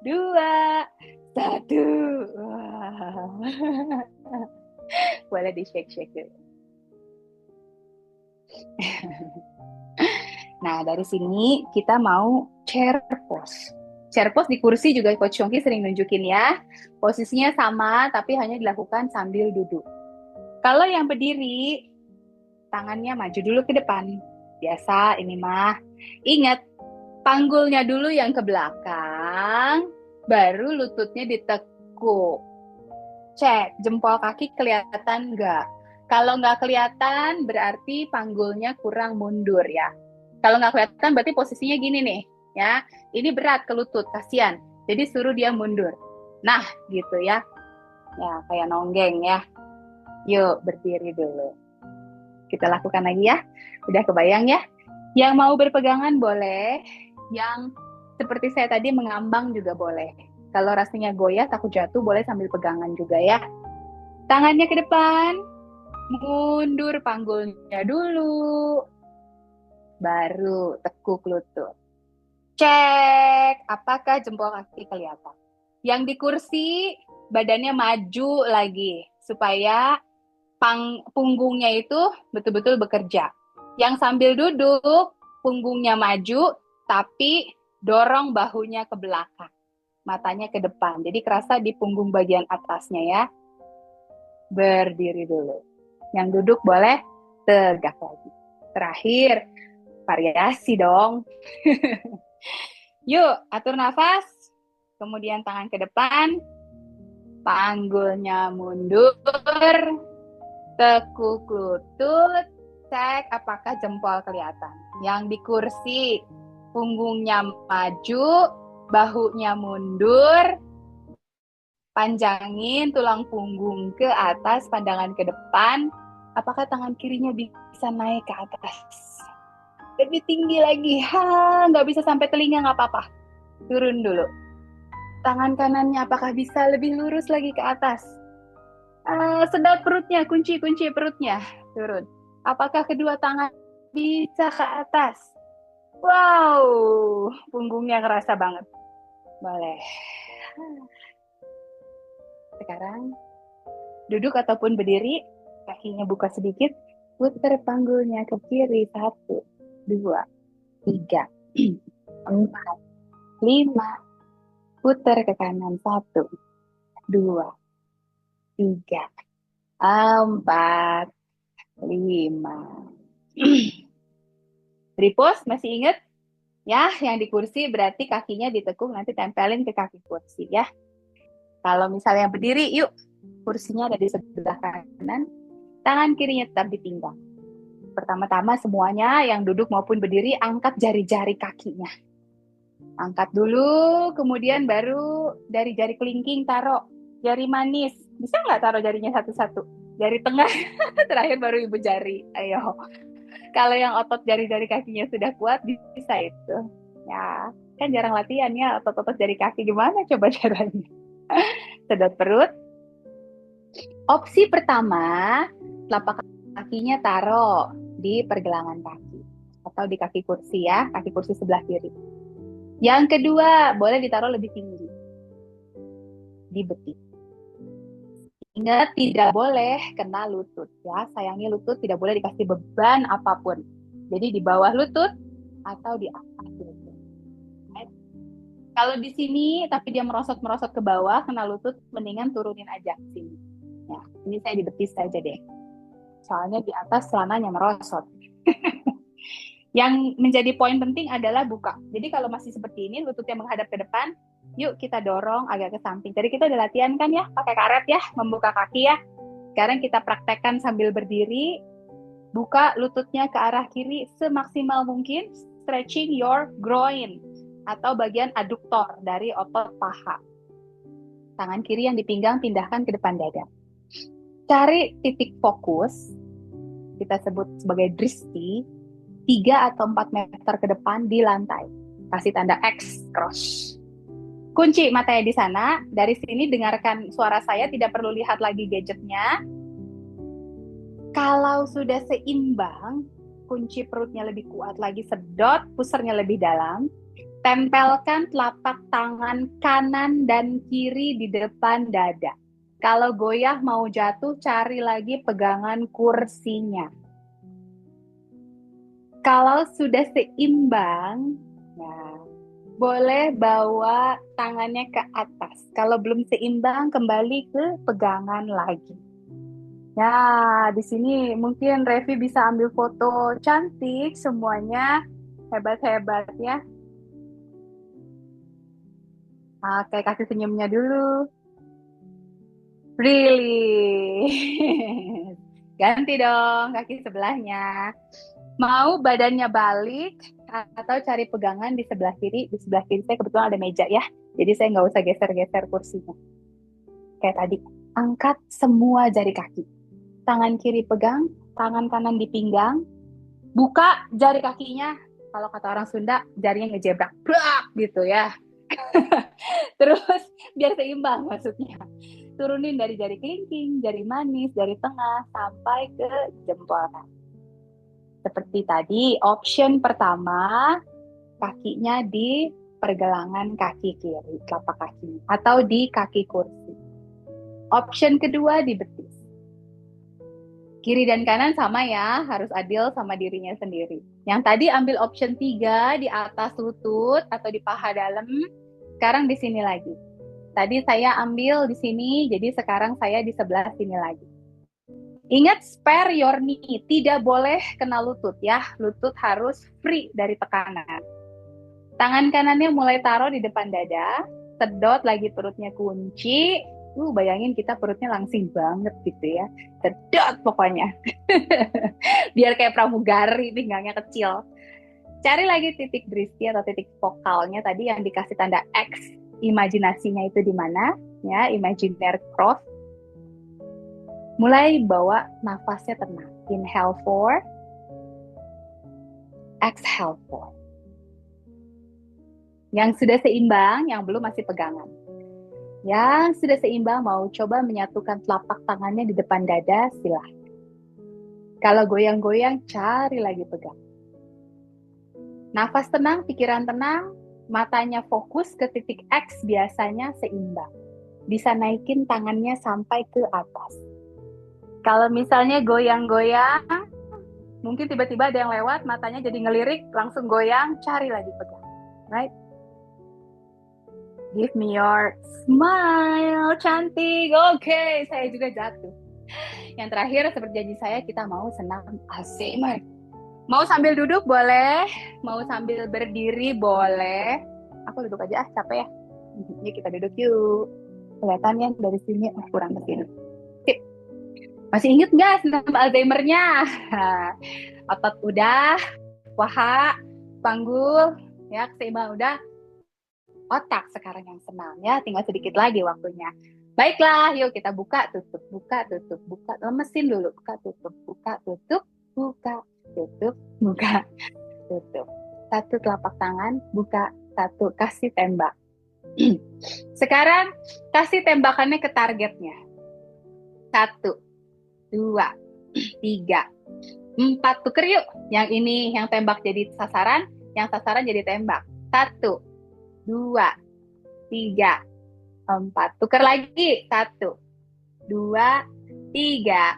2, 1. Boleh di shake-shake dulu. Nah, dari sini kita mau chair pose. Chair pose di kursi juga Coach Yongki sering nunjukin ya. Posisinya sama, tapi hanya dilakukan sambil duduk. Kalau yang berdiri, tangannya maju dulu ke depan. Biasa ini mah. Ingat, panggulnya dulu yang ke belakang, baru lututnya ditekuk. Cek, jempol kaki kelihatan nggak? Kalau nggak kelihatan, berarti panggulnya kurang mundur ya. Kalau nggak kelihatan, berarti posisinya gini nih, ya. Ini berat ke lutut, kasihan. Jadi suruh dia mundur. Nah, gitu ya. Ya, kayak nonggeng ya. Yuk, berdiri dulu. Kita lakukan lagi ya. Udah kebayang ya? Yang mau berpegangan boleh. Yang seperti saya tadi mengambang juga boleh. Kalau rasanya goyah, takut jatuh, boleh sambil pegangan juga ya. Tangannya ke depan. Mundur panggulnya dulu. Baru tekuk lutut. Cek, apakah jempol kaki kelihatan? Yang di kursi, badannya maju lagi. Supaya punggungnya itu betul-betul bekerja. Yang sambil duduk, punggungnya maju, tapi dorong bahunya ke belakang. Matanya ke depan. Jadi kerasa di punggung bagian atasnya ya. Berdiri dulu. Yang duduk boleh tegak lagi. Terakhir, variasi dong. Yuk, atur nafas. Kemudian tangan ke depan. Panggulnya mundur. Tekuk lutut. Cek apakah jempol kelihatan. Yang di kursi, punggungnya maju. Bahunya mundur. Panjangin tulang punggung ke atas, pandangan ke depan. Apakah tangan kirinya bisa naik ke atas? Lebih tinggi lagi. Nggak bisa sampai telinga, nggak apa-apa. Turun dulu. Tangan kanannya apakah bisa lebih lurus lagi ke atas? Sedot perutnya, kunci perutnya. Turun. Apakah kedua tangan bisa ke atas? Wow, punggungnya kerasa banget. Boleh. Sekarang duduk ataupun berdiri, kakinya buka sedikit, putar panggulnya ke kiri. 1, 2, 3, 4, 5, putar ke kanan. 1, 2, 3, 4, 5. Repose, masih ingat? Ya, yang di kursi berarti kakinya ditekuk, nanti tempelin ke kaki kursi ya. Kalau misalnya berdiri, yuk. Kursinya ada di sebelah kanan, tangan kirinya tetap di pinggang. Pertama-tama semuanya yang duduk maupun berdiri, angkat jari-jari kakinya. Angkat dulu, kemudian baru dari jari kelingking taruh jari manis. Bisa nggak taruh jarinya satu-satu? Jari tengah, terakhir baru ibu jari. Ayo. Kalau yang otot jari-jari kakinya sudah kuat, bisa itu. Ya, kan jarang latihan ya, otot-otot jari kaki. Gimana coba caranya? Sedot perut. Opsi pertama, telapak kakinya taruh. di pergelangan kaki atau di kaki kursi ya, kaki kursi sebelah kiri. Yang kedua, boleh ditaruh lebih tinggi di betis. Ingat, tidak boleh kena lutut ya. Sayangnya lutut tidak boleh dikasih beban apapun. Jadi di bawah lutut atau di atas lutut. Kalau di sini tapi dia merosot-merosot ke bawah kena lutut, mendingan turunin aja sini. Ya, ini saya di betis saja deh. Soalnya di atas celananya merosot. Yang menjadi poin penting adalah buka. Jadi kalau masih seperti ini, lututnya menghadap ke depan, yuk kita dorong agak ke samping. Jadi kita udah latihan kan ya, pakai karet ya, membuka kaki ya. Sekarang kita praktekkan sambil berdiri, buka lututnya ke arah kiri semaksimal mungkin, stretching your groin atau bagian aduktor dari otot paha. Tangan kiri yang di pinggang pindahkan ke depan dada. Cari titik fokus, kita sebut sebagai dristi, 3 atau 4 meter ke depan di lantai. Kasih tanda X, cross. Kunci matanya di sana. Dari sini dengarkan suara saya, tidak perlu lihat lagi gadgetnya. Kalau sudah seimbang, kunci perutnya lebih kuat lagi, sedot, pusernya lebih dalam. Tempelkan telapak tangan kanan dan kiri di depan dada. Kalau goyah mau jatuh, cari lagi pegangan kursinya. Kalau sudah seimbang, nah, boleh bawa tangannya ke atas. Kalau belum seimbang, kembali ke pegangan lagi. Ya, di sini mungkin Revi bisa ambil foto cantik semuanya. Hebat-hebat ya. Oke, kasih senyumnya dulu. Really? Ganti dong kaki sebelahnya. Mau badannya balik atau cari pegangan di sebelah kiri. Di sebelah kiri saya kebetulan ada meja ya. Jadi saya nggak usah geser-geser kursinya. Kayak tadi, angkat semua jari kaki. Tangan kiri pegang, tangan kanan di pinggang. Buka jari kakinya. Kalau kata orang Sunda, jarinya ngejebrak. Brak, gitu ya. Terus biar seimbang maksudnya. Turunin dari jari kelingking, jari manis, jari tengah, sampai ke jempol kaki. Seperti tadi, option pertama, kakinya di pergelangan kaki kiri, telapak kaki, atau di kaki kursi. Option kedua di betis. Kiri dan kanan sama ya, harus adil sama dirinya sendiri. Yang tadi ambil option 3 di atas lutut atau di paha dalam, sekarang di sini lagi. Tadi saya ambil di sini, jadi sekarang saya di sebelah sini lagi. Ingat, spare your knee, tidak boleh kena lutut ya. Lutut harus free dari tekanan. Tangan kanannya mulai taruh di depan dada, sedot lagi perutnya kunci. Bayangin kita perutnya langsing banget gitu ya. Sedot pokoknya. Biar kayak pramugari, pinggangnya kecil. Cari lagi titik dristi atau titik fokalnya tadi yang dikasih tanda X. Imajinasinya itu di mana? Ya, imaginer cross. Mulai bawa nafasnya tenang. Inhale 4. Exhale 4. Yang sudah seimbang, yang belum masih pegangan. Yang sudah seimbang mau coba menyatukan telapak tangannya di depan dada, silahkan. Kalau goyang-goyang, cari lagi pegang. Nafas tenang, pikiran tenang, matanya fokus ke titik X biasanya seimbang. Bisa naikin tangannya sampai ke atas. Kalau misalnya goyang-goyang, mungkin tiba-tiba ada yang lewat, matanya jadi ngelirik, langsung goyang, cari lagi pegang. Right? Give me your smile, cantik. Oke, saya juga jatuh. Yang terakhir, seperti janji saya, kita mau senam Alzheimer. Mau sambil duduk boleh, mau sambil berdiri boleh. Aku duduk aja, capek ya. Yuk kita duduk yuk. Kelihatannya dari sini, kurang ke sini. Sip. Masih inget nggak senam Alzheimer-nya? Otot udah, paha, panggul, ya keseimbangan udah. Otak sekarang yang senang ya, tinggal sedikit lagi waktunya. Baiklah, yuk kita buka, tutup, buka, tutup, buka. Lemesin dulu, buka, tutup, buka, tutup, buka, tutup, buka, tutup. Satu telapak tangan, buka, satu, kasih tembak. Sekarang kasih tembakannya ke targetnya. 1, 2, 3, 4 tuker yuk. Yang ini yang tembak jadi sasaran, yang sasaran jadi tembak. 1, 2, 3, 4. Tuker lagi. 1, 2, 3,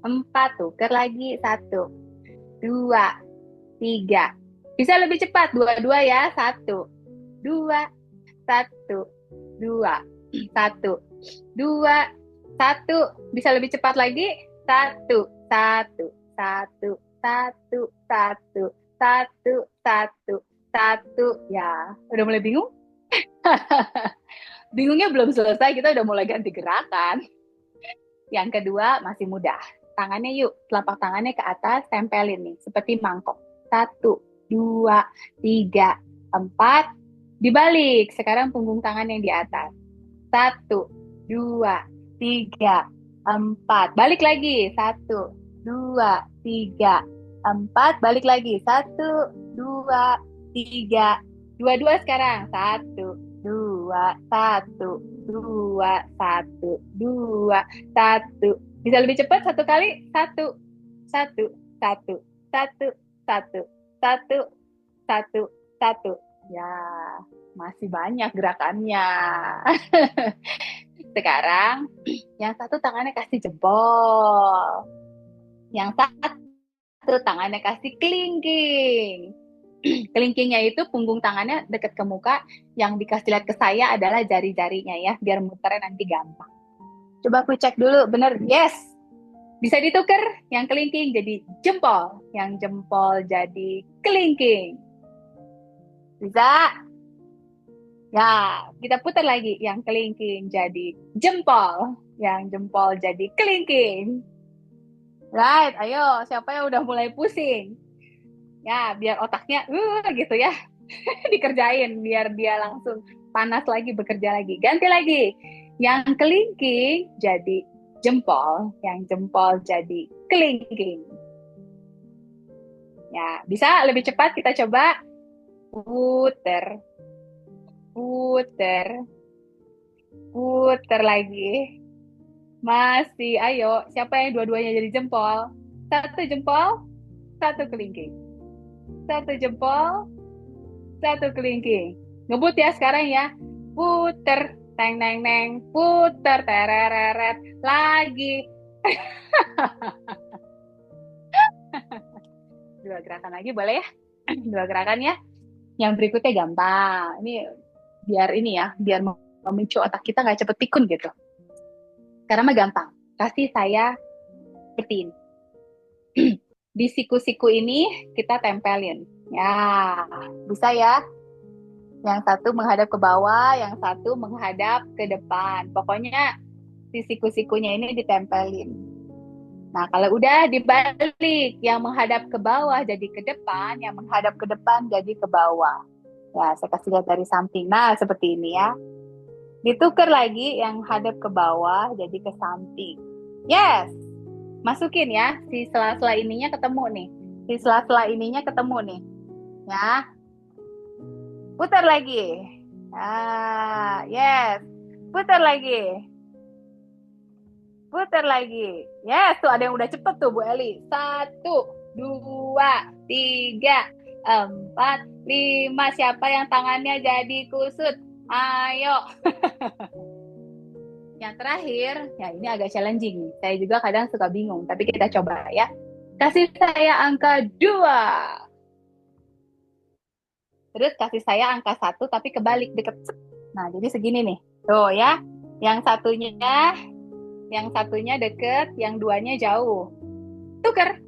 4. Tuker lagi. 1, 2, 3. Bisa lebih cepat. Dua-dua ya. 1, 2, 1, 2, 1, 2, 1. Bisa lebih cepat lagi. 1, 1, 1, 1, 1, 1, 1, 1. Ya, udah mulai bingung? Bingungnya belum selesai, kita udah mulai ganti gerakan. Yang kedua masih mudah. Tangannya yuk, telapak tangannya ke atas, tempelin nih, seperti mangkok. 1, 2, 3, 4. Dibalik, sekarang punggung tangan yang di atas. 1, 2, 3, 4. Balik lagi. 1, 2, 3, 4. Balik lagi. 1, 2, 3. Dua-dua sekarang. 1, 2, 1, 2, 1, 2, 1. Bisa lebih cepat satu kali? 1, 1, 1, 1, 1, 1, 1, 1. Ya, masih banyak gerakannya. Sekarang, yang satu tangannya kasih jempol. Yang satu tangannya kasih kelingking. Kelingkingnya itu punggung tangannya dekat ke muka. Yang dikasih lihat ke saya adalah jari-jarinya ya. Biar muternya nanti gampang. Coba aku cek dulu. Bener? Yes. Bisa ditukar. Yang kelingking jadi jempol. Yang jempol jadi kelingking. Bisa? Ya, kita putar lagi. Yang kelingking jadi jempol. Yang jempol jadi kelingking. Right, ayo. Siapa yang udah mulai pusing? Ya, biar otaknya gitu ya. Dikerjain. Biar dia langsung panas lagi, bekerja lagi. Ganti lagi. Yang kelingking jadi jempol. Yang jempol jadi kelingking. Ya, bisa lebih cepat kita coba. Puter. Puter. Puter lagi. Masih, ayo. Siapa yang dua-duanya jadi jempol? Satu jempol, satu kelingking. Satu jempol, satu kelingking. Ngebut ya sekarang ya. Puter, teng neng neng, puter, tereret, lagi. Dua gerakan lagi boleh ya? Dua gerakan ya. Yang berikutnya gampang. Ini biar ini ya, biar memicu otak kita nggak cepet pikun gitu. Karena mah gampang. Kasih saya seperti ini. Di siku-siku ini kita tempelin. Ya, bisa ya. Yang satu menghadap ke bawah, yang satu menghadap ke depan. Pokoknya si siku-sikunya ini ditempelin. Nah, kalau udah dibalik, yang menghadap ke bawah jadi ke depan, yang menghadap ke depan jadi ke bawah. Ya, saya kasih lihat dari samping. Nah, seperti ini ya. Ditukar lagi yang hadap ke bawah jadi ke samping. Yes, masukin ya. Si sela-sela ininya ketemu nih. Si sela-sela ininya ketemu nih. Ya, putar lagi. Ah, yes. Putar lagi. Putar lagi. Yes, tuh ada yang udah cepet tuh Bu Eli. 1, 2, 3, 4, 5. Siapa yang tangannya jadi kusut? Ayo. Yang terakhir, ya ini agak challenging. Saya juga kadang suka bingung, tapi kita coba ya. Kasih saya angka 2. Terus kasih saya angka 1, tapi kebalik, deket. Nah, jadi segini nih. Tuh ya. Yang satunya deket, yang duanya jauh. Tuker.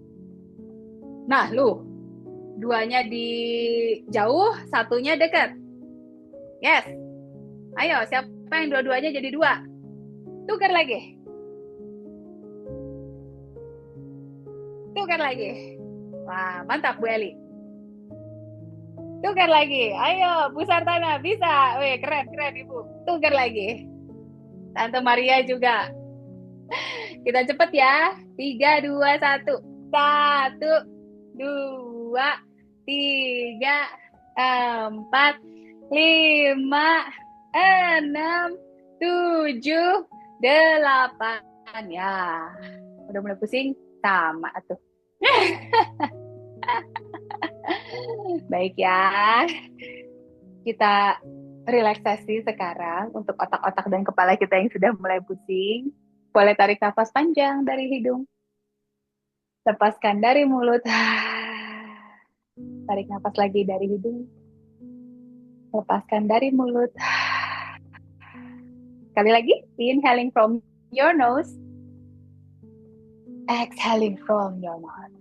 Nah, lu. Duanya di jauh, satunya deket. Yes. Ayo, siapa yang dua-duanya jadi 2? Tuker lagi. Tukar lagi. Wah, mantap Bu Eli. Tukar lagi. Ayo, Bu Sartana, bisa. Wih, keren, keren Ibu. Tukar lagi. Tante Maria juga. Kita cepet ya. 3, 2, 1. 1, 2, 3, 4, 5, 6, 7, 8. Ya, udah mulai pusing? Sama tuh. Baik ya, kita relaksasi sekarang untuk otak-otak dan kepala kita yang sudah mulai pusing. Boleh tarik nafas panjang dari hidung, lepaskan dari mulut. Tarik nafas lagi dari hidung, lepaskan dari mulut. Sekali lagi, inhaling from your nose, exhaling from your mouth.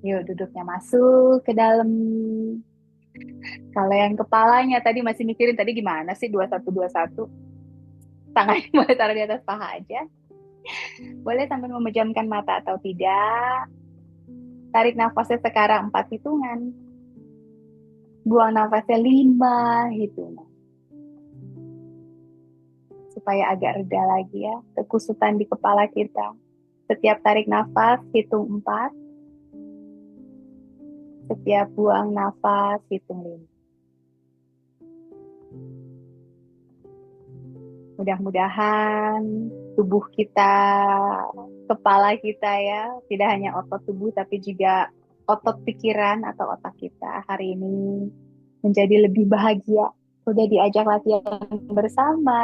Yuk, duduknya masuk ke dalam. Kalau yang kepalanya tadi masih mikirin tadi gimana sih 2121, tangannya boleh taruh di atas paha aja. Boleh sambil memejamkan mata atau tidak. Tarik nafasnya sekarang 4 hitungan. Buang nafasnya 5 hitungan. Supaya agak reda lagi ya, kekusutan di kepala kita. Setiap tarik nafas, hitung 4. Setiap buang nafas, hitung 5. Mudah-mudahan tubuh kita, kepala kita ya, tidak hanya otot tubuh tapi juga otot pikiran atau otak kita hari ini menjadi lebih bahagia. Udah diajak latihan bersama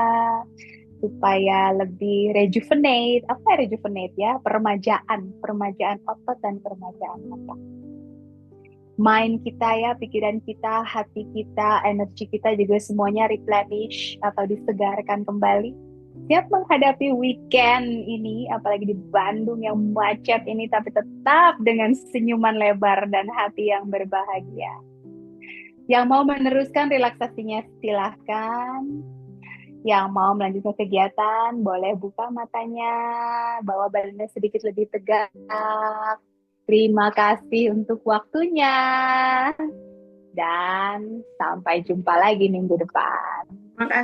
supaya lebih rejuvenate. Apa rejuvenate ya? Permajaan otot dan permajaan otak. Mind kita ya, pikiran kita, hati kita, energi kita juga semuanya replenish atau disegarkan kembali. Siap menghadapi weekend ini, apalagi di Bandung yang macet ini, tapi tetap dengan senyuman lebar dan hati yang berbahagia. Yang mau meneruskan relaksasinya silahkan. Yang mau melanjutkan kegiatan, boleh buka matanya, bawa badannya sedikit lebih tegak. Terima kasih untuk waktunya. Dan sampai jumpa lagi minggu depan. Makasih.